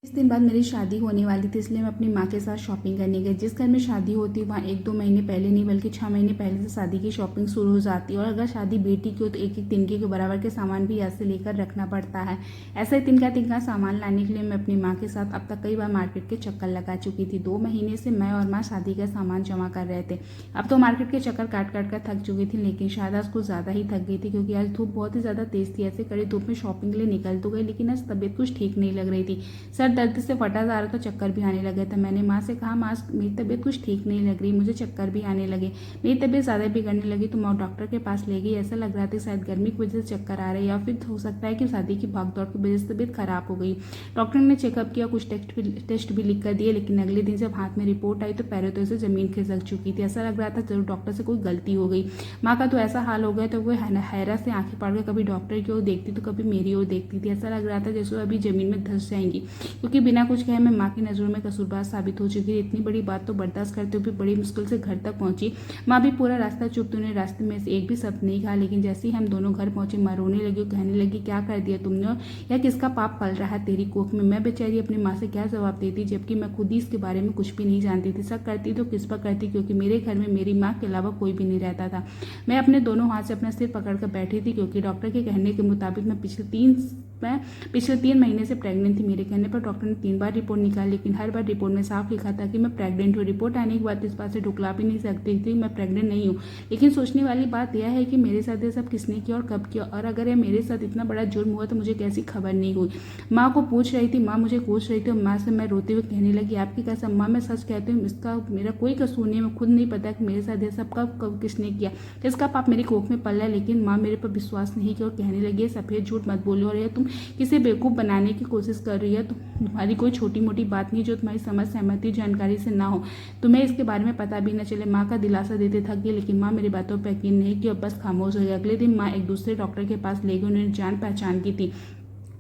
इस दिन बाद मेरी शादी होने वाली थी, इसलिए मैं अपनी माँ के साथ शॉपिंग करने गई। जिस घर में शादी होती है वहाँ 1-2 महीने पहले नहीं बल्कि 6 महीने पहले से शादी की शॉपिंग शुरू हो जाती है। और अगर शादी बेटी की हो तो एक एक तिनके के बराबर के सामान भी ऐसे लेकर रखना पड़ता है। ऐसा ही तिनका तिनका सामान लाने के लिए मैं अपनी माँ के साथ अब तक कई बार मार्केट के चक्कर लगा चुकी थी। 2 महीने से मैं और माँ शादी का सामान जमा कर रहे थे। अब तो मार्केट के चक्कर काट काट कर थक चुकी थी, लेकिन शायद आज कुछ ज़्यादा ही थक गई थी क्योंकि आज धूप बहुत ही ज़्यादा तेज थी। ऐसे कड़ी धूप में शॉपिंग के लिए निकल तो गई, लेकिन आज तबीयत कुछ ठीक नहीं लग रही थी। सर दर्द से फटा जा रहा था, चक्कर भी आने लगे थे। मैंने माँ से कहा, माँ मेरी तबीयत कुछ ठीक नहीं लग रही, मुझे चक्कर भी आने लगे। मेरी तबीयत ज़्यादा बिगड़ने लगी तो माँ डॉक्टर के पास ले गई। ऐसा लग रहा था शायद गर्मी की वजह से चक्कर आ रहे या फिर हो सकता है कि शादी की भागदौड़ की वजह से तबीयत खराब हो गई। डॉक्टर ने चेकअप किया, कुछ टेस्ट भी लिख कर दिए, लेकिन अगले दिन जब हाथ में रिपोर्ट आई तो पैरों तो से जमीन खिसक चुकी थी। ऐसा लग रहा था जरूर डॉक्टर से कोई गलती हो गई। माँ का तो ऐसा हाल हो गया तो वो हैरा से आंखें फाड़ के कभी डॉक्टर की ओर देखती तो कभी मेरी ओर देखती थी। ऐसा लग रहा था जैसे अभी जमीन में धंस जाएंगी, क्योंकि बिना कुछ कहे मैं माँ की नज़रों में कसूरबार साबित हो चुकी थी। इतनी बड़ी बात तो बर्दाश्त करते हुए बड़ी मुश्किल से घर तक पहुंची। माँ भी पूरा रास्ता चुप, तूने रास्ते में से एक भी शब्द नहीं कहा, लेकिन जैसे ही हम दोनों घर पहुंचे माँ रोने लगी और कहने लगी, क्या कर दिया तुमने, या किसका पाप पल रहा है तेरी कोख में। मैं बेचारी अपनी माँ से क्या जवाब देती, जबकि मैं खुद ही इसके बारे में कुछ भी नहीं जानती थी। शक करती तो किस पर करती, क्योंकि मेरे घर में मेरी माँ के अलावा कोई भी नहीं रहता था। मैं अपने दोनों हाथ से अपना सिर पकड़कर बैठी थी, क्योंकि डॉक्टर के कहने के मुताबिक मैं पिछले 3 महीने से प्रेग्नेंट थी। मेरे कहने पर डॉक्टर ने 3 बार रिपोर्ट निकाली, लेकिन हर बार रिपोर्ट में साफ लिखा था कि मैं प्रेग्नेंट हूँ। रिपोर्ट आने के बाद इस बात से ढुकला भी नहीं सकती थी मैं प्रेग्नेंट नहीं हूँ। लेकिन सोचने वाली बात यह है कि मेरे साथ ये सब किसने किया और कब किया, और अगर ये मेरे साथ इतना बड़ा जुर्म हुआ तो मुझे कैसी खबर नहीं हुई। माँ को पूछ रही थी, माँ मुझे पूछ रही थी, और माँ से मैं रोते हुए कहने लगी, आपकी कसम माँ मैं सच कहती हूँ, इसका मेरा कोई कसूर नहीं है। मैं खुद नहीं पता कि मेरे साथ ये सब कब किसने किया, इसका पाप मेरी कोख में पल है। लेकिन माँ मेरे पर विश्वास नहीं किया और कहने लगी, सफेद झूठ मत बोलो, और यह तुम किसी बेवकूफ़ बनाने की कोशिश कर रही है। तुम्हारी कोई छोटी मोटी बात नहीं जो तुम्हारी समझ सहमति जानकारी से ना हो, तुम्हें इसके बारे में पता भी न चले। माँ का दिलासा देते थक गई, लेकिन माँ मेरी बातों पर यकीन नहीं किया और बस खामोश हो गई। अगले दिन माँ एक दूसरे डॉक्टर के पास ले गई, उन्होंने जान पहचान की थी।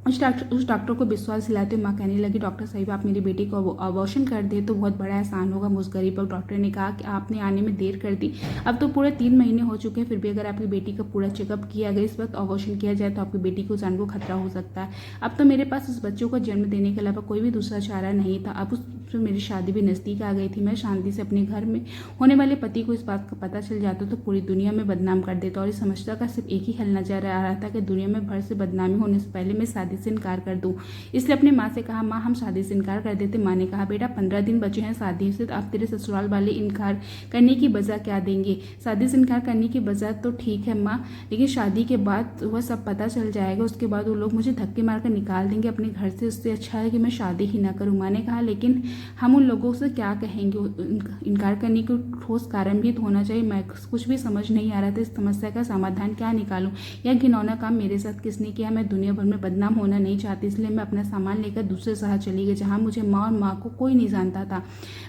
उस डॉक्टर को विश्वास दिलाते माँ कहने लगी, डॉक्टर साहिब आप मेरी बेटी को अबॉर्शन कर दे तो बहुत बड़ा एहसान होगा मुझ गरीब पर। डॉक्टर ने कहा कि आपने आने में देर कर दी, अब तो पूरे 3 महीने हो चुके हैं, फिर भी अगर आपकी बेटी का पूरा चेकअप किया गया, इस वक्त अबॉर्शन किया जाए तो आपकी बेटी को जान को खतरा हो सकता है। अब तो मेरे पास इस बच्चों को जन्म देने के अलावा कोई भी दूसरा चारा नहीं था। अब उसमें मेरी शादी भी नज़दीक आ गई थी। मैं शांति से अपने घर में होने वाले पति को इस बात का पता चल जाता तो पूरी दुनिया में बदनाम कर देता, और इस समस्या का सिर्फ एक ही हल नजर आ रहा था कि दुनिया में भर से बदनामी होने से पहले मैं शादी से इनकार कर दूं। इसलिए अपनी माँ से कहा, माँ हम शादी से इनकार कर देते। माँ ने कहा, बेटा 15 दिन बचे हैं शादी से, तो आप तेरे ससुराल वाले इनकार करने की वजह क्या देंगे। शादी से इनकार करने की वजह तो ठीक है माँ, लेकिन शादी के बाद वह सब पता चल जाएगा, उसके बाद वो लोग मुझे धक्के मारकर निकाल देंगे अपने घर से। उससे अच्छा है कि मैं शादी ही ना करूँ। माँ ने कहा, लेकिन हम उन लोगों से क्या कहेंगे, इनकार करने का ठोस कारण भी तो होना चाहिए। मैं कुछ भी समझ नहीं आ रहा था, इस समस्या का समाधान क्या निकालूं। यह घिनौना काम मेरे साथ किसने किया। मैं दुनिया भर में बदनाम होना नहीं चाहती, इसलिए मैं अपना सामान लेकर दूसरे शहर चली गई, जहाँ मुझे माँ और माँ को कोई नहीं जानता था।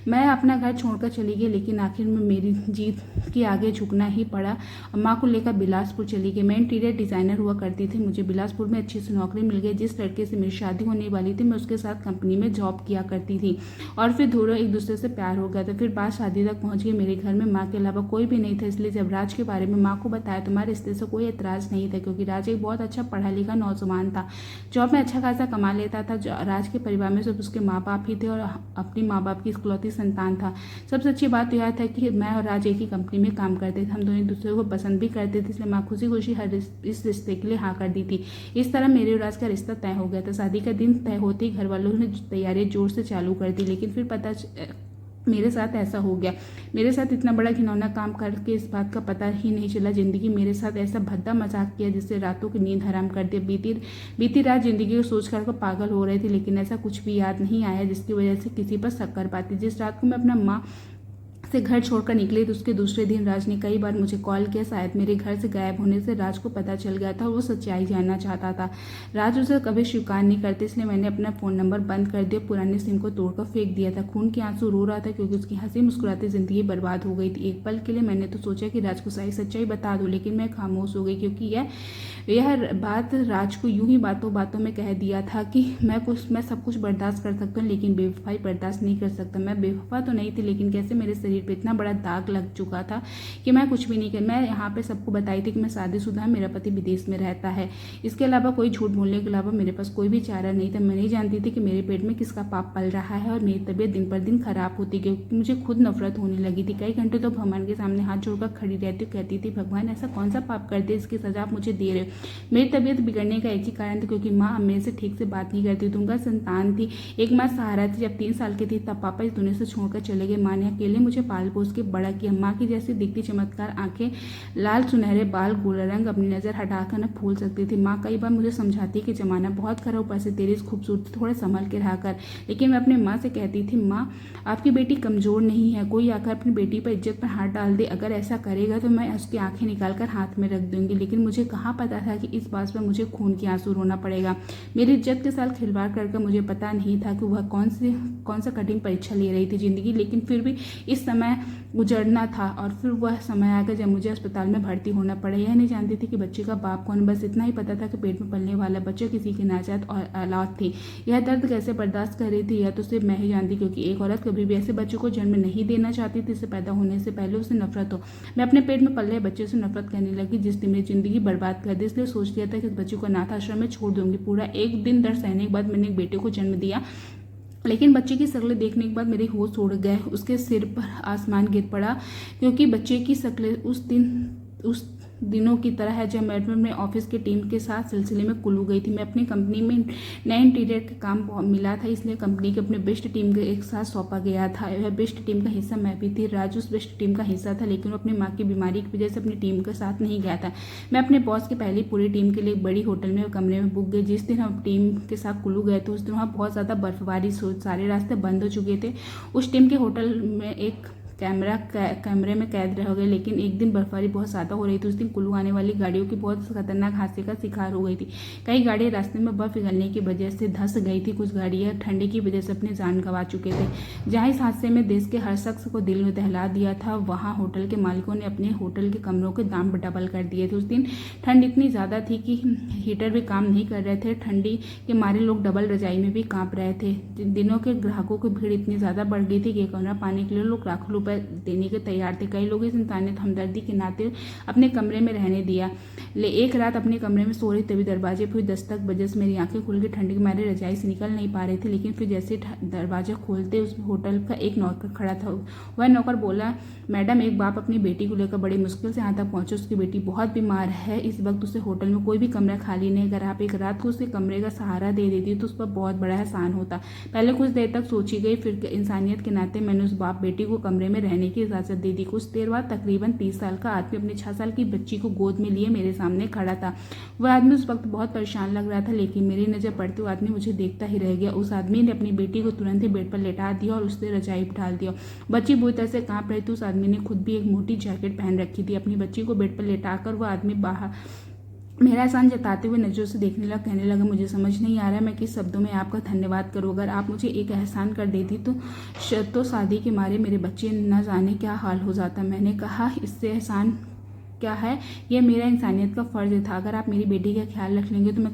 मैं अपना घर छोड़कर चली गई, लेकिन आखिर में मेरी जीत के आगे झुकना ही पड़ा। माँ को लेकर बिलासपुर चली गई। मैं इंटीरियर डिजाइनर हुआ करती थी, मुझे बिलासपुर में अच्छी सी नौकरी मिल गई। जिस लड़के से मेरी शादी होने वाली थी मैं उसके साथ कंपनी में जॉब किया करती थी, और फिर दोनों एक दूसरे से प्यार हो गया था। फिर बात शादी तक पहुंच गई। मेरे घर में माँ के अलावा कोई भी नहीं था, इसलिए जब राज के बारे में माँ को बताया तो हमारे रिश्ते से कोई एतराज नहीं था, क्योंकि राज एक बहुत अच्छा पढ़ा लिखा नौजवान था, जॉब में अच्छा खासा कमा लेता था। राज के परिवार में सिर्फ उसके माँ बाप ही थे और अपने माँ बाप की इकलौती संतान था। सबसे अच्छी बात तो यह था कि मैं और राज एक ही कंपनी में काम करते थे, हम दोनों एक दूसरे को पसंद भी करते थे, इसलिए माँ खुशी खुशी हर इस रिश्ते के लिए हाँ कर दी थी। इस तरह मेरे और राज का रिश्ता तय हो गया था। शादी का दिन तय होते ही घर वालों ने तैयारियां जोर से चालू कर दी, लेकिन फिर मेरे साथ ऐसा हो गया। मेरे साथ इतना बड़ा घिनौना काम करके इस बात का पता ही नहीं चला। जिंदगी मेरे साथ ऐसा भद्दा मजाक किया जिससे रातों की नींद हराम कर दिया। बीती रात जिंदगी को सोचकर को पागल हो रही थी, लेकिन ऐसा कुछ भी याद नहीं आया जिसकी वजह से किसी पर शक कर पाती। जिस रात को मैं अपना माँ से घर छोड़कर निकली तो उसके दूसरे दिन राज ने कई बार मुझे कॉल किया। शायद मेरे घर से गायब होने से राज को पता चल गया था और वो सच्चाई जानना चाहता था। राज उसे कभी स्वीकार नहीं करते, इसलिए मैंने अपना फ़ोन नंबर बंद कर दिया, पुराने सिम को तोड़कर फेंक दिया था। खून के आंसू रो रहा था क्योंकि उसकी हंसी मुस्कुराती जिंदगी बर्बाद हो गई थी। एक पल के लिए मैंने तो सोचा कि राज को सारी सच्चाई बता दूं, लेकिन मैं खामोश हो गई, क्योंकि यह बात राज को यूं ही बातों बातों में कह दिया था कि मैं सब कुछ बर्दाश्त कर सकता हूँ, लेकिन बेवफाई बर्दाश्त नहीं कर सकता। मैं बेवफा तो नहीं थी, लेकिन कैसे मेरे शरीर शरीर पे इतना बड़ा दाग लग चुका था कि मैं कुछ भी नहीं कर, मैं यहाँ पे सबको बताई थी कि मैं शादीशुदा, मेरा पति विदेश में रहता है। इसके अलावा कोई झूठ बोलने के अलावा मेरे पास कोई भी चारा नहीं था। मैं नहीं जानती थी कि मेरे पेट में किसका पाप पल रहा है और मेरी तबीयत दिन पर दिन खराब होती गई, क्योंकि मुझे खुद नफरत होने लगी थी। कई घंटे तो भगवान के सामने हाथ जोड़कर खड़ी रहती, कहती थी भगवान ऐसा कौन सा पाप कर दे, इसकी सजा आप मुझे दे रहे हो। मेरी तबीयत बिगड़ने का एक ही कारण था, क्योंकि माँ मेरे से ठीक से बात नहीं करती थी, उनका संतान थी, एक माँ सहारा थी। जब 3 साल की थी तब पापा इस दुनिया से छोड़कर चले गए। माँ ने अकेले मुझे पाल पोस के बड़ा किया। माँ की जैसी दिखती चमत्कार आंखें, लाल सुनहरे बाल, गोरा रंग, अपनी नजर हटाकर न भूल सकती थी। माँ कई बार मुझे समझाती कि जमाना बहुत खराब, ऊपर से तेरी खूबसूरती, थोड़ा संभल के रहा कर। लेकिन मैं अपनी माँ से कहती थी माँ आपकी बेटी कमजोर नहीं है, कोई आकर अपनी बेटी पर इज्जत पर हाथ डाल दे, अगर ऐसा करेगा तो मैं उसकी आंखें निकालकर हाथ में रख दूंगी। लेकिन मुझे कहाँ पता था कि इस बात पर मुझे खून के आंसू रोना पड़ेगा। मेरी इज्जत के साथ खिलवाड़ कर मुझे पता नहीं था कि वह कौन सा कठिन परीक्षा ले रही थी जिंदगी। लेकिन फिर भी इस समय गुजरना था और फिर वह समय आ गया जब मुझे अस्पताल में भर्ती होना पड़ा। यह नहीं जानती थी कि बच्चे का बाप कौन, बस इतना ही पता था कि पेट में पलने वाला बच्चा किसी की नाजात और औलाद थी। यह दर्द कैसे बर्दाश्त कर रही थी यह तो सिर्फ मैं ही जानती, क्योंकि एक औरत कभी भी ऐसे बच्चों को जन्म नहीं देना चाहती थी। इसे पैदा होने से पहले उसे नफरत हो। मैं अपने पेट में पल रहे बच्चे से नफरत करने लगी जिसने मेरी जिंदगी बर्बाद कर दी। इसलिए सोच लिया था कि इस बच्चे को अनाथ आश्रम में छोड़ दूंगी। पूरा एक दिन दर्द सहने के बाद मैंने एक बेटे को जन्म दिया, लेकिन बच्चे की शक्लें देखने के बाद मेरे होश उड़ गए। उसके सिर पर आसमान गिर पड़ा, क्योंकि बच्चे की शक्लें उस दिनों की तरह है जब मैं अपने ऑफिस की टीम के साथ सिलसिले में कुल्लू गई थी। मैं अपनी कंपनी में नए इंटीरियर का काम मिला था, इसलिए कंपनी के अपने बेस्ट टीम के एक साथ सौंपा गया था। वह बेस्ट टीम का हिस्सा मैं भी थी। राजू उस बेस्ट टीम का हिस्सा था, लेकिन वो अपनी माँ की बीमारी की वजह से अपनी टीम के साथ नहीं गया था। मैं अपने बॉस की पहली पूरी टीम के लिए एक बड़ी होटल में कमरे में बुक गई। जिस दिन हम टीम के साथ कुल्लू गए थे उस दिन वहाँ बहुत ज़्यादा बर्फबारी, सारे रास्ते बंद हो चुके थे। उस टीम के होटल में एक कैमरे में कैद रह गए। लेकिन एक दिन बर्फबारी बहुत ज़्यादा हो रही थी। उस दिन कुल्लू आने वाली गाड़ियों की बहुत खतरनाक हादसे का शिकार हो गई थी। कई गाड़ियाँ रास्ते में बर्फ पिघलने की वजह से धंस गई थी। कुछ गाड़ियाँ ठंडी की वजह से अपनी जान गंवा चुके थे। जहाँ इस हादसे में देश के हर शख्स को दिल में दहला दिया था, वहाँ होटल के मालिकों ने अपने होटल के कमरों के दाम डबल कर दिए थे। उस दिन ठंड इतनी ज़्यादा थी कि हीटर भी काम नहीं कर रहे थे। ठंडी के मारे लोग डबल रजाई में भी कांप रहे थे। दिनों के ग्राहकों की भीड़ इतनी ज़्यादा बढ़ गई थी कि एक कमरा पाने के लिए लोग लाखों रुपए देने के तैयार थे। कई लोग इस इंसानियत हमदर्दी के नाते अपने कमरे में रहने दिया। एक रात अपने कमरे में सो रही तभी दरवाजे पर दस्तक बजे से मेरी आंखें खुल गई। ठंडी के मारे रजाई से निकल नहीं पा रही थी। लेकिन फिर जैसे दरवाजा खोलते उस होटल का एक नौकर खड़ा था। वह नौकर बोला मैडम एक बाप अपनी बेटी को लेकर बड़ी मुश्किल से यहाँ तक पहुंचे। उसकी बेटी बहुत बीमार है, इस वक्त उसे होटल में कोई भी कमरा खाली नहीं। अगर आप एक रात को उसके कमरे का सहारा दे देती तो उस पर बहुत बड़ा एहसान होता। पहले कुछ देर तक सोची गई, फिर इंसानियत के नाते मैंने उस बाप बेटी को कमरे में रहने की इजाजत दे दी। कुछ देर बाद तकरीबन 30 साल का आदमी अपने 6 साल की बच्ची को गोद में लिए मेरे सामने खड़ा था। वह आदमी उस वक्त बहुत परेशान लग रहा था, लेकिन मेरी नजर पड़ते हुए आदमी मुझे देखता ही रह गया। उस आदमी ने अपनी बेटी को तुरंत ही बेड पर लेटा दिया और उससे रजाई डाल दिया। बच्ची बुरी तरह से कांप रही थी। उस आदमी ने खुद भी एक मोटी जैकेट पहन रखी थी। अपनी बच्ची को बेड पर लेटाकर वह आदमी बाहर मेरा एहसान जताते हुए नजरों से देखने लगा, कहने लगा मुझे समझ नहीं आ रहा है मैं किस शब्दों में आपका धन्यवाद करूं। अगर आप मुझे एक एहसान कर देती तो शादी के मारे मेरे बच्चे न जाने क्या हाल हो जाता। मैंने कहा इससे एहसान क्या है, यह मेरा इंसानियत का फर्ज था। अगर आप मेरी बेटी का ख्याल रख लेंगे तो मैं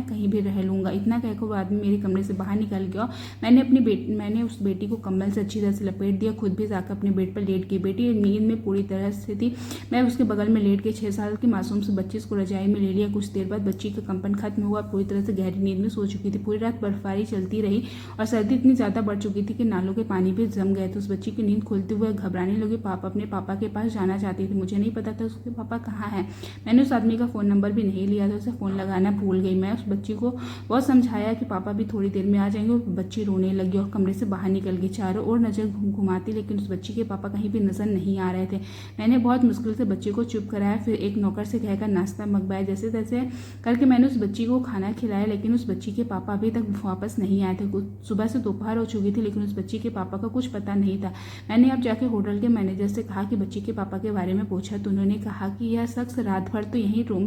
कहीं भी रह लूँगा। इतना कहकर वो आदमी मेरे कमरे से बाहर निकल गया। मैंने उस बेटी को कंबल से अच्छी तरह से लपेट दिया, खुद भी जाकर अपने बेड पर लेट गई। बेटी नींद में पूरी तरह से थी। मैं उसके बगल में लेट के 6 साल की मासूम से बच्ची को रजाई में ले लिया। कुछ देर बाद बच्ची का कंपन खत्म हुआ, पूरी तरह से गहरी नींद में सो चुकी थी। पूरी रात बर्फबारी चलती रही और सर्दी इतनी ज़्यादा बढ़ चुकी थी कि नालों के पानी भी जम गए थे। उस बच्ची की नींद खुलते हुए घबराने लगी। अपने पापा के पास जाना चाहती थी। मुझे नहीं पता था उसके पापा कहाँ हैं। मैंने उस आदमी का फ़ोन नंबर भी नहीं लिया था, उसे फ़ोन लगाना भूल गई। मैं उस बच्ची को बहुत समझाया कि पापा भी थोड़ी देर में आ जाएंगे और बच्ची रोने लगी और कमरे से बाहर निकल गई। चारों ओर नज़र घुमाती, लेकिन उस बच्ची के पापा कहीं भी नजर नहीं आ रहे थे। मैंने बहुत मुश्किल से बच्ची को चुप कराया, फिर एक नौकर से कहकर नाश्ता मंगवाया। जैसे तैसे करके मैंने उस बच्ची को खाना खिलाया, लेकिन उस बच्ची के पापा अभी तक वापस नहीं आए थे। सुबह से दोपहर हो चुकी थी, लेकिन उस बच्ची के पापा का कुछ पता नहीं था। मैंने अब जाके होटल के मैनेजर से कहा कि बच्ची के पापा के बारे में पूछा, तो उन्होंने कहा कि यह शख्स रात भर तो यहीं रूम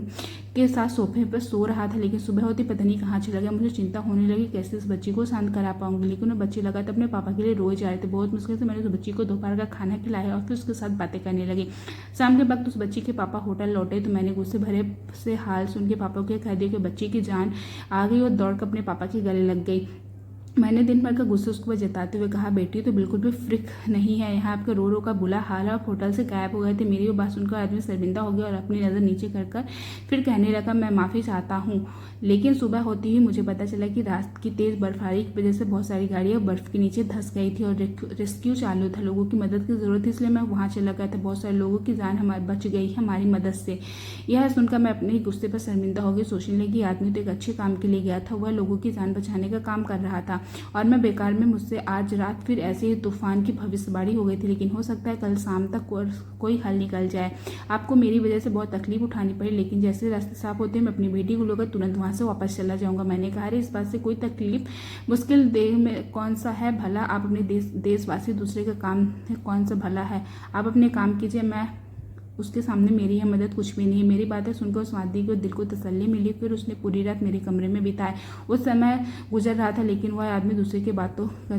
के साथ सोफे पर सो रहा था, लेकिन सुबह होती पता नहीं कहाँ चला गया। मुझे चिंता होने लगी कैसे इस बच्ची को शांत करा पाऊंगी, लेकिन वो बच्चे लगातार अपने पापा के लिए रोए जा रहे थे। बहुत मुश्किल से मैंने उस बच्ची को दोपहर का खाना खिलाया और फिर उसके साथ बातें करने लगी। शाम के वक्त उस बच्ची के पापा होटल लौटे तो मैंने गुस्से भरे से हाल सुन के पापा को कह दिया कि बच्ची की जान आ गई और दौड़कर अपने पापा के गले लग गई। मैंने दिन भर का गुस्सा उसके ऊपर जताते हुए कहा, बेटी तो बिल्कुल भी फ्रिक नहीं है, यहाँ आपके रो रो का बुरा हाल है। आप होटल से गायब हो गए थे। मेरी वो बात सुनकर आदमी शर्मिंदा हो गया और अपनी नज़र नीचे कर फिर कहने लगा, मैं माफ़ी चाहता हूँ, लेकिन सुबह होती ही मुझे पता चला कि रात की तेज़ बर्फबारी की वजह से बहुत सारी गाड़ियाँ बर्फ़ के नीचे धंस गई थी और रेस्क्यू चालू था। लोगों की मदद की ज़रूरत थी, इसलिए मैं वहाँ चला गया था। बहुत सारे लोगों की जान हमारी बच गई हमारी मदद से। यह सुनकर मैं अपने ही गुस्से पर शर्मिंदा हो गई। सोचने लगी, आदमी तो एक अच्छे काम के लिए गया था, वह लोगों की जान बचाने का काम कर रहा था और मैं बेकार में मुझसे आज रात फिर ऐसे ही तूफान की भविष्यवाणी हो गई थी। लेकिन हो सकता है कल शाम तक कोई हल निकल जाए। आपको मेरी वजह से बहुत तकलीफ उठानी पड़ी, लेकिन जैसे रास्ते साफ होते मैं अपनी बेटी को लेकर तुरंत वहाँ से वापस चला जाऊँगा। मैंने कहा, अरे इस बात से कोई तकलीफ मुश्किल देह में कौन सा है भला। आप अपने देशवासी, दूसरे का काम कौन सा भला है। आप अपने काम कीजिए, मैं उसके सामने मेरी यह मदद कुछ भी नहीं है। मेरी बातें सुनकर उस आदमी को दिल को तसल्ली मिली। फिर उसने पूरी रात मेरे कमरे में बिताए। उस समय गुजर रहा था, लेकिन वह आदमी दूसरे के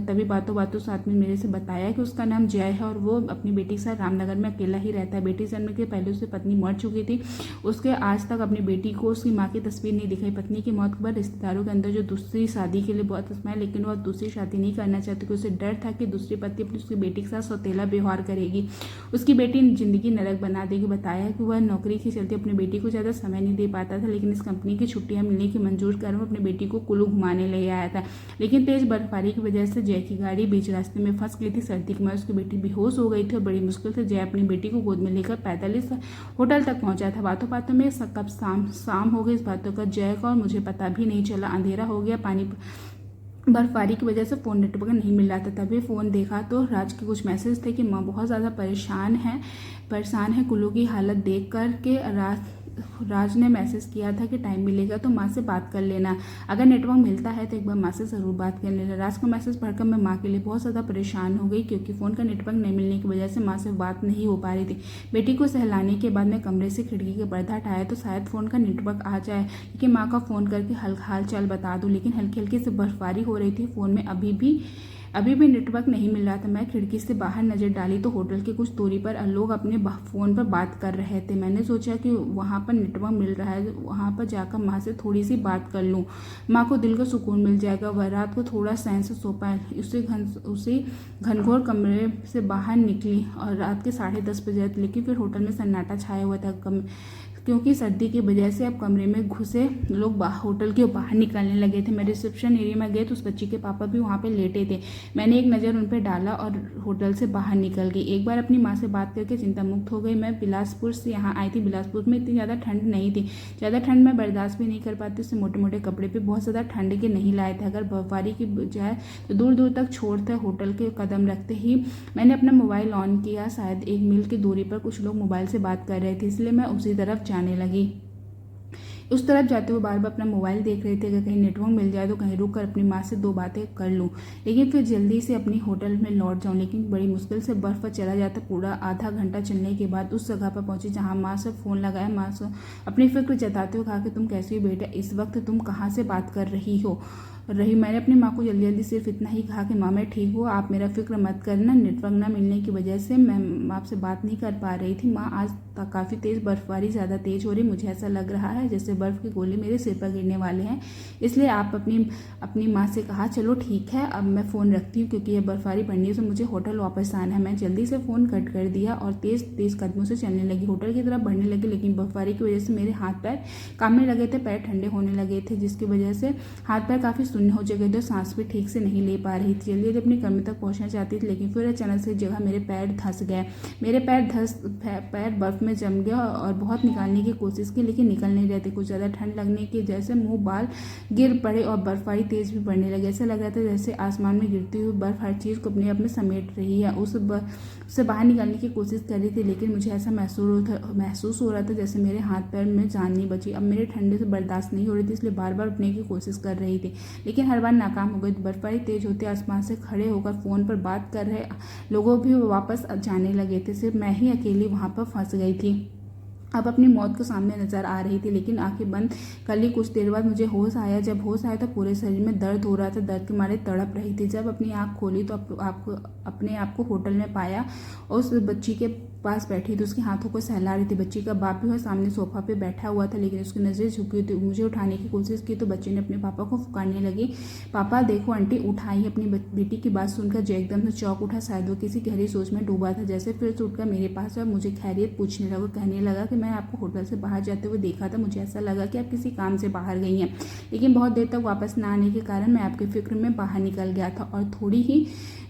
तभी बातों बातों उस आदमी ने मेरे से बताया कि उसका नाम जय है और वो अपनी बेटी के साथ रामनगर में अकेला ही रहता है। बेटी जन्म के पहले उसकी पत्नी मर चुकी थी। उसके आज तक अपनी बेटी को उसकी माँ की तस्वीर नहीं दिखाई। पत्नी की मौत के बाद रिश्तेदारों के अंदर जो दूसरी शादी के लिए बहुत आजमाया, लेकिन वह दूसरी शादी नहीं करना चाहती क्योंकि उसे डर था कि दूसरी पत्नी अपनी उसकी बेटी के साथ सौतेला व्यवहार करेगी, उसकी बेटी जिंदगी नरक बना देगी। बताया कि वह नौकरी के चलते अपनी बेटी को ज़्यादा समय नहीं दे पाता था, लेकिन इस कंपनी की छुट्टियां मिलने की मंजूर कर वो अपनी बेटी को कुल्लू घुमाने ले आया था। लेकिन तेज बर्फबारी की वजह से जय की गाड़ी बीच रास्ते में फंस गई थी। सर्दी के बाद उसकी बेटी बेहोश हो गई थी और बड़ी मुश्किल से जय अपनी बेटी को गोद में लेकर पैदल इस होटल तक पहुंचा था। बातों बातों में कब शाम हो गई, इस बातों का जय का और मुझे पता भी नहीं चला। अंधेरा हो गया। बर्फबारी की वजह से फ़ोन नेटवर्क नहीं मिल रहा था। तभी फ़ोन देखा तो राज के कुछ मैसेज थे कि माँ बहुत ज़्यादा परेशान है। कुल्लू की हालत देख कर के राज ने मैसेज किया था कि टाइम मिलेगा तो माँ से बात कर लेना, अगर नेटवर्क मिलता है तो एक बार माँ से ज़रूर बात कर लेना। राज का मैसेज पढ़कर मैं माँ के लिए बहुत ज़्यादा परेशान हो गई क्योंकि फ़ोन का नेटवर्क नहीं मिलने की वजह से माँ से बात नहीं हो पा रही थी। बेटी को सहलाने के बाद मैं कमरे से खिड़की के पर्दा हटाया तो शायद फ़ोन का नेटवर्क आ जाए, लेकिन माँ का फ़ोन करके हाल चाल बता दूँ, लेकिन हल्की हल्की से बर्फबारी हो रही थी। फ़ोन में अभी भी नेटवर्क नहीं मिल रहा था। मैं खिड़की से बाहर नज़र डाली तो होटल के कुछ दूरी पर लोग अपने फ़ोन पर बात कर रहे थे। मैंने सोचा कि वहाँ पर नेटवर्क मिल रहा है, वहाँ पर जाकर माँ से थोड़ी सी बात कर लूँ, माँ को दिल को सुकून मिल जाएगा। वह रात को थोड़ा चैन से सो पाए। उसी घनघोर कमरे से बाहर निकली और रात के 10:30 बजे, लेकिन फिर होटल में सन्नाटा छाया हुआ था क्योंकि सर्दी की वजह से अब कमरे में घुसे लोग होटल के बाहर निकलने लगे थे। मैं रिसेप्शन एरिया में गए तो उस बच्ची के पापा भी वहाँ पे लेटे थे। मैंने एक नज़र उन पर डाला और होटल से बाहर निकल गई। एक बार अपनी माँ से बात करके चिंता मुक्त हो गई। मैं बिलासपुर से यहाँ आई थी। बिलासपुर में इतनी ज़्यादा ठंड नहीं थी, ज़्यादा ठंड मैं बर्दाश्त भी नहीं कर पाती। उससे मोटे मोटे कपड़े भी बहुत ज़्यादा ठंड के नहीं लाए थे। अगर बर्फबारी की बजाय तो दूर दूर तक छोड़ते होटल के कदम रखते ही मैंने अपना मोबाइल ऑन किया। शायद 1 मील की दूरी पर कुछ लोग मोबाइल से बात कर रहे थे, इसलिए मैं उसी तरफ जाने लगी। उस तरफ जाते हुए बार बार अपना मोबाइल देख रहे थे कि कहीं नेटवर्क मिल जाए तो कहीं रुक कर अपनी माँ से 2 बातें कर लूँ, लेकिन फिर जल्दी से अपनी होटल में लौट जाऊँ। लेकिन बड़ी मुश्किल से बर्फ़ पर चला जाता। पूरा आधा घंटा चलने के बाद उस जगह पर पहुंची जहाँ माँ से फ़ोन लगाया। माँ से अपनी फिक्र जताते हुए कहा कि तुम कैसी हो बेटा, इस वक्त तुम कहाँ से बात कर रही हो। मैंने अपनी माँ को जल्दी जल्दी सिर्फ इतना ही कहा कि माँ मैं ठीक हूँ, आप मेरा फिक्र मत करना। नेटवर्क ना मिलने की वजह से मैं आपसे बात नहीं कर पा रही थी। माँ आज काफ़ी तेज़ बर्फबारी ज़्यादा तेज़ हो रही, मुझे ऐसा लग रहा है जैसे बर्फ़ के गोले मेरे सिर पर गिरने वाले हैं, इसलिए आप अपनी माँ से कहा चलो ठीक है अब मैं फ़ोन रखती हूँ क्योंकि ये बर्फबारी पड़ने से मुझे होटल वापस आना है। मैं जल्दी से फ़ोन कट कर दिया और तेज़ तेज़ कदमों से चलने लगी। होटल की तरफ बढ़ने लगी, लेकिन बर्फबारी की वजह से मेरे हाथ पैर कांपने लगे थे, पैर ठंडे होने लगे थे, जिसकी वजह से हाथ पैर काफ़ी शून्य हो चुके थे, सांस भी ठीक से नहीं ले पा रही थी। जल्दी जल्दी अपने कमरे तक पहुँचना चाहती थी, लेकिन फिर अचानक से जगह मेरे पैर धंस गए। मेरे पैर बर्फ़ में जम गया और बहुत निकालने की कोशिश की, लेकिन निकल नहीं रहे थे। कुछ ज़्यादा ठंड लगने की जैसे मुंह बाल गिर पड़े और बर्फबारी तेज़ भी पड़ने लगी। ऐसा लग रहा था जैसे आसमान में गिरती हुई बर्फ़ हर चीज़ को अपने आप में समेट रही है। उससे बाहर निकालने की कोशिश कर रही थी, लेकिन मुझे ऐसा महसूस हो रहा था जैसे मेरे हाथ पैर में जान नहीं बची। अब मेरे ठंडे से बर्दाश्त नहीं हो रही थी, इसलिए बार बार उठने की कोशिश कर रही थी, लेकिन हर बार नाकाम हो गई। बर्फबारी तेज होते आसमान से खड़े होकर फ़ोन पर बात कर रहे लोगों भी वापस जाने लगे थे, सिर्फ मैं ही अकेली वहाँ पर फंस गई थी। अब अपनी मौत को सामने नजर आ रही थी, लेकिन आंखें बंद कर ली। कुछ देर बाद मुझे होश आया। जब होश आया तो पूरे शरीर में दर्द हो रहा था, दर्द के मारे तड़प रही थी। जब अपनी आंख खोली तो अपने आप को होटल में पाया और उस बच्ची के पास बैठी थी, उसके हाथों को सहला रही थी। बच्ची का बाप भी वह सामने सोफा पे बैठा हुआ था, लेकिन उसकी नज़रें झुकी थी। मुझे उठाने की कोशिश की तो बच्ची ने अपने पापा को पुकारने लगी, पापा देखो आंटी उठाई। अपनी बेटी की बात सुनकर जय एकदम से चौंक उठा, शायद वो किसी गहरी सोच में डूबा था। जैसे फिर से उठकर मेरे पास और मुझे खैरियत पूछने लगा, कहने लगा कि मैं आपको होटल से बाहर जाते हुए देखा था, मुझे ऐसा लगा कि आप किसी काम से बाहर गई हैं, लेकिन बहुत देर तक वापस ना आने के कारण मैं आपके फिक्र में बाहर निकल गया था और थोड़ी ही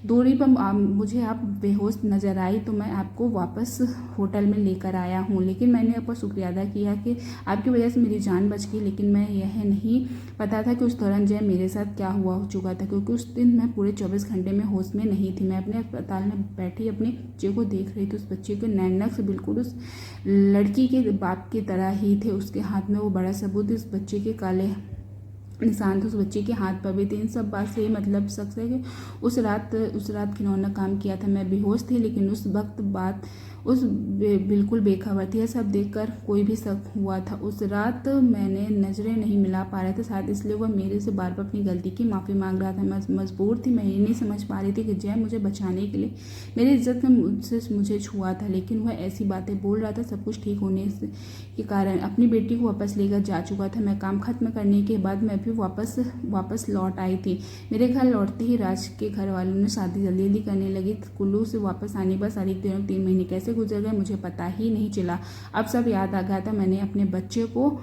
दूरी पर मुझे आप बेहोश नज़र आई तो मैं आपको वापस होटल में लेकर आया हूँ। लेकिन मैंने आपका शुक्रिया अदा किया कि आपकी वजह से मेरी जान बच गई, लेकिन मैं यह नहीं पता था कि उस दौरान जय मेरे साथ क्या हुआ हो चुका था, क्योंकि उस दिन मैं पूरे 24 घंटे में होश में नहीं थी। मैं अपने अस्पताल में बैठी अपने बच्चे को देख रही थी। उस बच्चे के नैन नक्श बिल्कुल उस लड़की के बाप की तरह ही थे। उसके हाथ में वो बड़ा सबूत, इस बच्चे के काले निशान थे उस बच्चे के हाथ पर भी थे। इन सब बात से मतलब शख्स है कि उस रात खिलौना काम किया था। मैं बेहोश थी, लेकिन उस वक्त बात बिल्कुल बेखबर थी। यह सब देखकर कोई भी शक हुआ था। उस रात मैंने नज़रें नहीं मिला पा रहे थे, शायद इसलिए वह मेरे से बार बार अपनी गलती की माफ़ी मांग रहा था। मैं मजबूर थी। मैं ये नहीं समझ पा रही थी कि जय मुझे बचाने के लिए मेरी इज्जत में मुझे छुआ था, लेकिन वह ऐसी बातें बोल रहा था सब कुछ ठीक होने के कारण। अपनी बेटी को वापस लेकर जा चुका था। मैं काम खत्म करने के बाद मैं भी वापस लौट आई थी। मेरे घर लौटते ही राज के घर वालों ने शादी जल्दी जल्दी करने लगी। कुल्लू से वापस आने पर सारी 3 महीने कैसे गुजर गए मुझे पता ही नहीं चला। अब सब याद आ गया था। मैंने अपने बच्चे को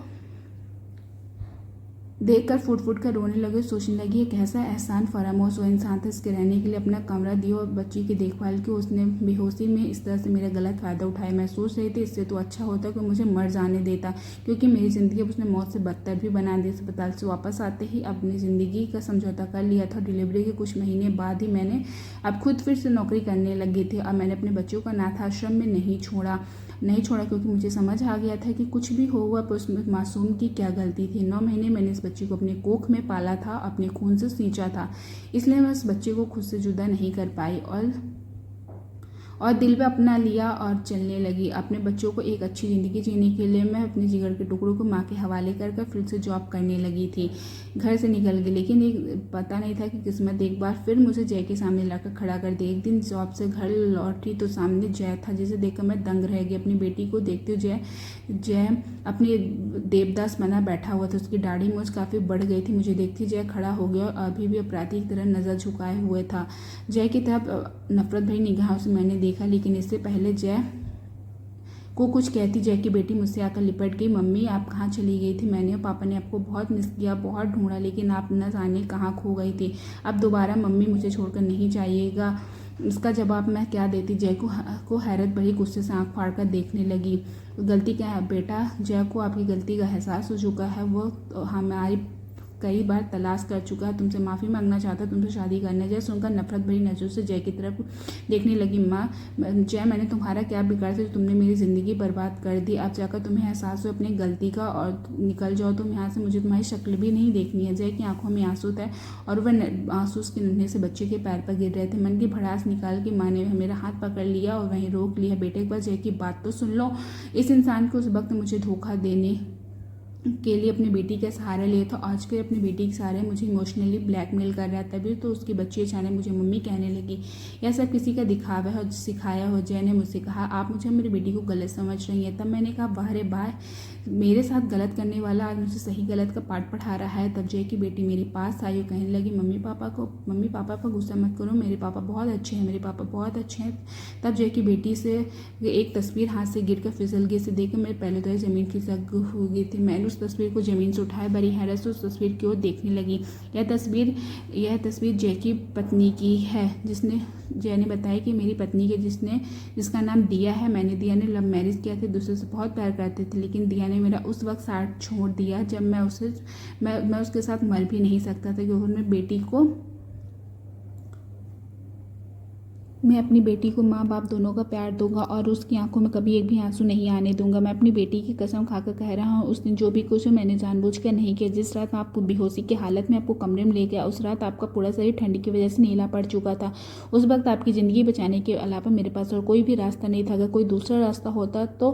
देखकर फुट फुट कर रोने लगे, सोचने लगी एक ऐसा एहसान फरामोश हुआ इंसान था, इसके रहने के लिए अपना कमरा दिया और बच्ची की देखभाल की। उसने बेहोशी में इस तरह से मेरा गलत फ़ायदा उठाया। मैं सोच रही थी इससे तो अच्छा होता कि मुझे मर जाने देता, क्योंकि मेरी ज़िंदगी अब उसने मौत से बदतर भी बना दी। अस्पताल से वापस आते ही अपनी ज़िंदगी का समझौता कर लिया था। डिलीवरी के कुछ महीने बाद ही मैंने अब खुद फिर से नौकरी करने लगी थी। अब मैंने अपने बच्चों को अनाथ आश्रम में नहीं छोड़ा, क्योंकि मुझे समझ आ गया था कि कुछ भी होगा पर उसमें मासूम की क्या गलती थी। 9 महीने मैंने इस बच्चे को अपने कोख में पाला था, अपने खून से सींचा था, इसलिए मैं उस बच्चे को खुद से जुदा नहीं कर पाई और दिल पे अपना लिया और चलने लगी। अपने बच्चों को एक अच्छी ज़िंदगी जीने के लिए मैं अपने जिगर के टुकड़ों को माँ के हवाले कर फिर से जॉब करने लगी थी। घर से निकल गई, लेकिन एक पता नहीं था कि किस्मत एक बार फिर मुझे जय के सामने लाकर खड़ा कर दी। एक दिन जॉब से घर लौटी तो सामने जय था, जिसे देखकर मैं दंग रह गई। अपनी बेटी को देखते हुए जय अपनी देवदास बना बैठा हुआ था। उसकी दाढ़ी मूंछ काफ़ी बढ़ गई थी। मुझे देखती जय खड़ा हो गया और अभी भी अपराधी की तरह नज़र झुकाए हुए था। जय की तरफ नफरत भरी निगाहों से मैंने देखा, लेकिन इससे पहले जय को कुछ कहती जय की बेटी मुझसे आकर लिपट गई। मम्मी आप कहाँ चली गई थी? मैंने और पापा ने आपको बहुत मिस किया, बहुत ढूंढा, लेकिन आप न जाने कहाँ खो गई थी। अब दोबारा मम्मी मुझे छोड़कर नहीं जाइएगा। इसका जवाब मैं क्या देती? जय को हैरत भरी गुस्से से आंख फाड़ कर देखने लगी। गलती क्या है बेटा? जय को आपकी गलती का एहसास हो चुका है। वो हमारी कई बार तलाश कर चुका है, तुमसे माफ़ी मांगना चाहता है, तुमसे शादी करना। जय सुनकर नफरत भरी नजरों से जय की तरफ देखने लगी। माँ जय मैंने तुम्हारा क्या बिगाड़ा था जो तुमने मेरी ज़िंदगी बर्बाद कर दी? अब जाकर तुम्हें एहसास हो अपनी गलती का और निकल जाओ तुम यहाँ से। मुझे तुम्हारी शक्ल भी नहीं देखनी है। जय की आंखों में आंसू थे और वह आंसू उसके नन्हे से बच्चे के पैर पर गिर रहे थे। मन की भड़ास निकाल के माँ ने मेरा हाथ पकड़ लिया और वहीं रोक लिया। बेटे एक बार जय की बात तो सुन लो। इस इंसान को उस वक्त मुझे धोखा देने के लिए अपनी बेटी का सहारा लिया था, आज के अपनी बेटी के सहारे मुझे इमोशनली ब्लैकमेल कर रहा था। तभी तो उसकी बच्ची अचानक मुझे मम्मी कहने लगी। यह सब किसी का दिखावा है और सिखाया हो। जय ने मुझसे कहा आप मुझे मेरी बेटी को गलत समझ रही हैं। तब मैंने कहा वाह रे वाह, मेरे साथ गलत करने वाला आज मुझे सही गलत का पाठ पढ़ा रहा है। तब जय की बेटी मेरे पास आई और कहने लगी मम्मी पापा का गुस्सा मत करो, मेरे पापा बहुत अच्छे हैं, मेरे पापा बहुत अच्छे हैं। तब जय की बेटी से एक तस्वीर हाथ से गिरकर फिसल गई। इसे देखकर मेरे पहले तो ज़मीन खिसक हो गई थी। मैंने उस तस्वीर को ज़मीन से उठाया, बड़ी हैरत से उस तस्वीर की ओर देखने लगी। यह तस्वीर जय की पत्नी की है, जिसने जय ने बताया कि मेरी पत्नी के जिसका नाम दिया है। दिया ने लव मैरिज किया था, दूसरे से बहुत प्यार करते थे, लेकिन दिया ने मेरा उस वक्त साथ छोड़ दिया जब मैं उसके साथ मर भी नहीं सकता था, क्योंकि मैं अपनी बेटी को माँ बाप दोनों का प्यार दूंगा और उसकी आंखों में कभी एक भी आंसू नहीं आने दूंगा। मैं अपनी बेटी की कसम खाकर कह रहा हूँ, उसने जो भी कुछ मैंने जानबूझकर नहीं किया। जिस रात आपको बेहोशी की हालत में आपको कमरे में ले गया, उस रात आपका पूरा शरीर ठंडी की वजह से नीला पड़ चुका था। उस वक्त आपकी ज़िंदगी बचाने के अलावा मेरे पास और कोई भी रास्ता नहीं था। अगर कोई दूसरा रास्ता होता तो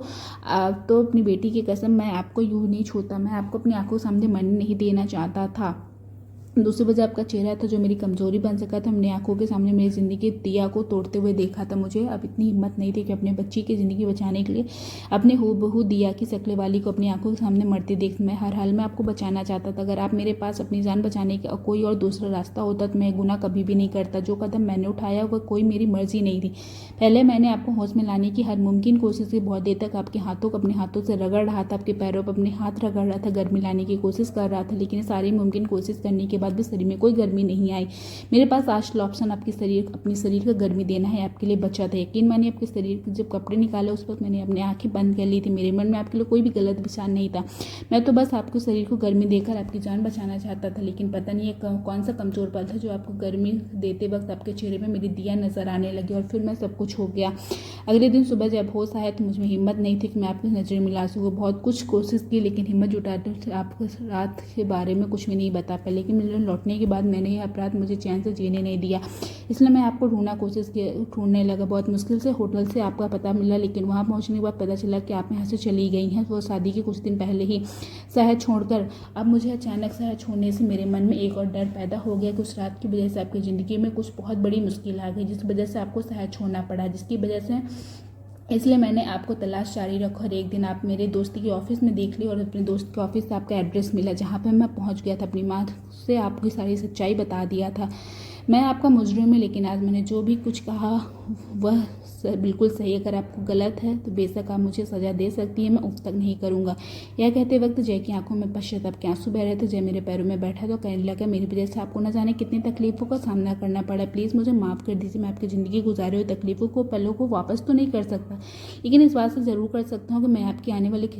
अपनी बेटी की कसम मैं आपको यूँ नहीं छूता। मैं आपको अपनी आंखों के सामने मरने नहीं देना चाहता था। दूसरी वजह आपका चेहरा था जो मेरी कमजोरी बन सका था। हमने आंखों के सामने मेरी ज़िंदगी के दिया को तोड़ते हुए देखा था। मुझे अब इतनी हिम्मत नहीं थी कि अपने बच्ची की ज़िंदगी बचाने के लिए अपने हूबहू दिया की शक्ल वाली को अपनी आंखों के सामने मरती देख मैं हर हाल में आपको बचाना चाहता था। अगर आप मेरे पास अपनी जान बचाने का कोई और दूसरा रास्ता होता तो मैं गुनाह कभी भी नहीं करता। जो कदम मैंने उठाया वह कोई मेरी मर्जी नहीं थी। पहले मैंने आपको होश में लाने की हर मुमकिन कोशिश की। बहुत देर तक आपके हाथों को अपने हाथों से रगड़ रहा था, आपके पैरों पर अपने हाथ रगड़ रहा था, गर्मी लाने की कोशिश कर रहा था, लेकिन सारी मुमकिन कोशिश करने के बाद भी शरीर में कोई गर्मी नहीं आई। मेरे पास लास्ट ऑप्शन अपने शरीर को गर्मी देना है आपके लिए बचा था। यकीन मानिए आपके शरीर के जब कपड़े निकाले उस वक्त मैंने अपनी आंखें बंद कर ली थी। मेरे मन में आपके लिए कोई भी गलत विचार नहीं था। मैं तो बस आपको शरीर को गर्मी देकर आपकी जान बचाना चाहता था। लेकिन पता नहीं है कौन सा कमजोर पल था जो आपको गर्मी देते वक्त आपके चेहरे में मेरी दिया नजर आने लगी और फिर मैं सब कुछ हो गया। अगले दिन सुबह जब होश आया तो मुझमें हिम्मत नहीं थी कि मैं आपकी नजरें मिला सकूँ। बहुत कुछ कोशिश की लेकिन हिम्मत जुटाते आपको रात के बारे में कुछ भी नहीं बता पाया। लेकिन मेरे लौटने के बाद मैंने यह अपराध मुझे चैन से जीने नहीं दिया, इसलिए मैं आपको ढूंढने लगा। बहुत मुश्किल से होटल से आपका पता मिला, लेकिन वहाँ पहुँचने के बाद पता चला कि आप यहाँ से चली गई हैं वो शादी के कुछ दिन पहले ही शहर छोड़कर। अब मुझे अचानक शहर छोड़ने से मेरे मन में एक और डर पैदा हो गया कि उस रात की वजह से आपकी ज़िंदगी में कुछ बहुत बड़ी मुश्किल आ गई, जिस वजह से आपको शहर छोड़ना पड़ा, जिसकी वजह से इसलिए मैंने आपको तलाश जारी रखा। और एक दिन आप मेरे दोस्त के ऑफिस में देख ली और अपने दोस्त के ऑफिस से आपका एड्रेस मिला जहाँ पे मैं पहुँच गया था। अपनी माँ से आपकी सारी सच्चाई बता दिया था। मैं आपका मुजरिम हूँ, लेकिन आज मैंने जो भी कुछ कहा वह बिल्कुल सही। अगर आपको गलत है तो बेशक आप मुझे सज़ा दे सकती है, मैं उफ तक नहीं करूँगा। यह कहते वक्त जय की आंखों में पश्चाताप के आंसू बह रहे थे। जय मेरे पैरों में बैठा तो कहने लगा मेरी वजह से आपको न जाने कितनी तकलीफों का सामना करना पड़ा। प्लीज़ मुझे माफ़ कर दीजिए। मैं आपकी ज़िंदगी गुजारे हुए तकलीफों को पलों को वापस तो नहीं कर सकता, लेकिन इस बात से ज़रूर कर सकता हूँ कि मैं आपकी आने वाली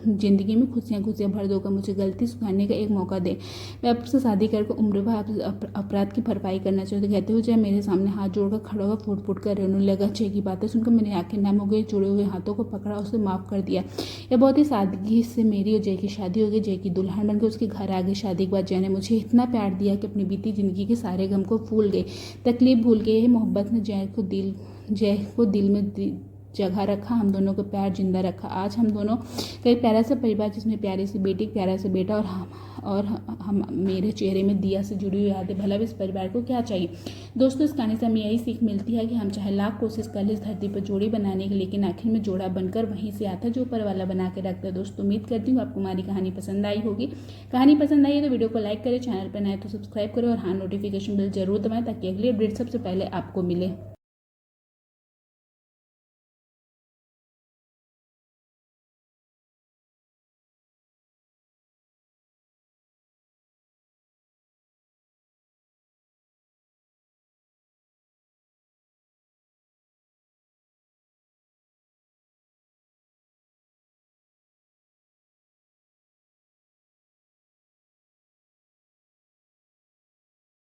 ज़िंदगी में खुशियाँ भर दूँगा। मुझे गलती सुधारने का एक मौका दे। मैं आपसे शादी करके उम्र भर अपराध की भरपाई करना चाहते। कहते हुए जय मेरे सामने हाथ जोड़कर खड़ा हुआ फुट फुट कर रोने लगा। जय की बातें सुनकर मैंने आंखें नम हो गई, जुड़े हुए हाथों को पकड़ा, उसे माफ़ कर दिया। यह बहुत ही सादगी से मेरी और जय की शादी हो गई। जय की दुल्हन बनकर उसके घर आ गई। शादी के बाद जय ने मुझे इतना प्यार दिया कि अपनी बीती जिंदगी के सारे गम को भूल गए, तकलीफ भूल गए। मोहब्बत ने जय को दिल में जगह रखा, हम दोनों को प्यार जिंदा रखा। आज हम दोनों का एक प्यारा सा परिवार जिसमें प्यारी सी बेटी, प्यारा सा बेटा और हम मेरे चेहरे में दिया से जुड़ी हुई यादें। भला भी इस परिवार को क्या चाहिए। दोस्तों इस कहानी से हमें यही सीख मिलती है कि हम चाहे लाख कोशिश कर ले इस धरती पर जोड़ी बनाने की, लेकिन आखिर में जोड़ा बनकर वहीं से आता है जो ऊपर वाला बना के रखता है। दोस्तों उम्मीद करती हूँ आपको हमारी कहानी पसंद आई होगी। कहानी पसंद आई है तो वीडियो को लाइक करें, चैनल पर नए तो सब्सक्राइब करें और हाँ नोटिफिकेशन बेल जरूर दबाएं ताकि अगली अपडेट सबसे पहले आपको मिले।